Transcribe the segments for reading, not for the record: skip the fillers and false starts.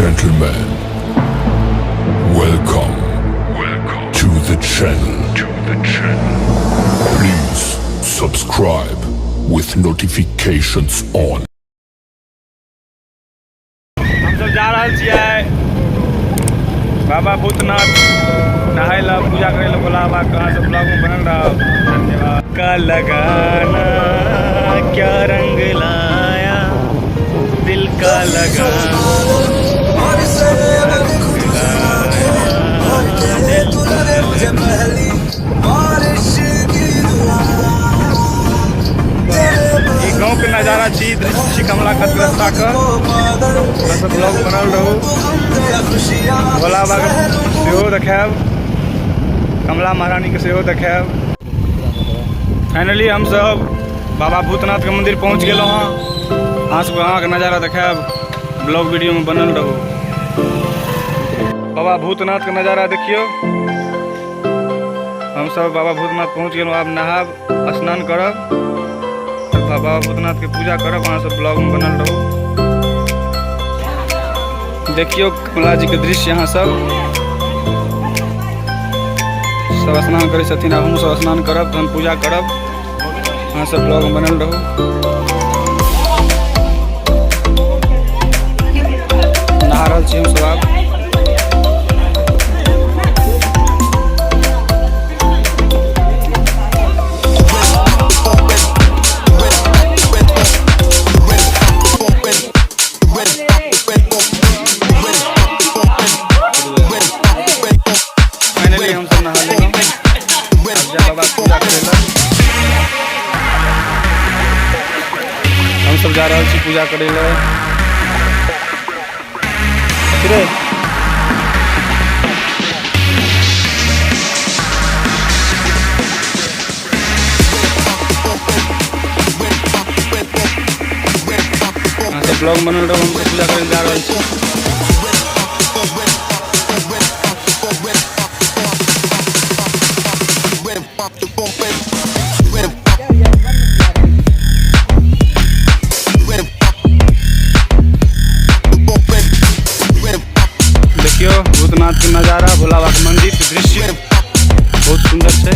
gentlemen, welcome to the channel. Please subscribe with notifications on. हम सब जा रहल छियै बाबा भूतनाथ नहाय ला पूजा करे ला भोला बाबा कहाँ से ब्लॉग में बनल रहा। धन्यवाद। का लगाना क्या रंग लाया दिल का लगाना गाँव के नजारा छी दृश्य कमला का रास्ता का सब ब्लॉग बनल रहू। भोला बाबा के सेहो देखायब कमला महारानी के सेहो देखायब। फाइनली हम सब बाबा भूतनाथ के मंदिर पहुंच गेलहुँ हँ। अहाँ सबके अहाँ के नजारा देखायब ब्लॉग वीडियो में बनल रहू। बाबा भूतनाथ के नजारा देखियो। हम सब बाबा भूतनाथ पहुंच गेलहुँ। आब नहाब स्नान करब बाबा भूतनाथ के पूजा करब। अहाँ सब ब्लॉग में बनल रहू। देखियो कमला जी के दृश्य। यहाँ सब स्नान करे छथिन। अब हम सब स्नान करब तहन पूजा करब। अहाँ सब ब्लॉग में बनल रहू। नहा रहल छी हम सब आब। हम सब नहा लेंगे बाबा पूजा करेला। हम सब जा रहे छी पूजा करेला। सब ब्लॉग बनल रहो। हम सब पूजा करे जा रहे छी। देखियो भूतनाथ के नजारा भोला बाबा के मंदिर के दृश्य बहुत सुंदर है।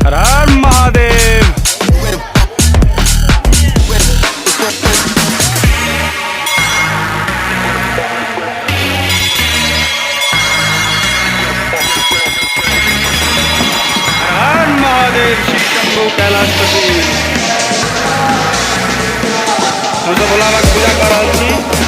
हर हर महादेव। शंभु कैलाशपति। हम सब भोला बाबा के पूजा कर रहे छी।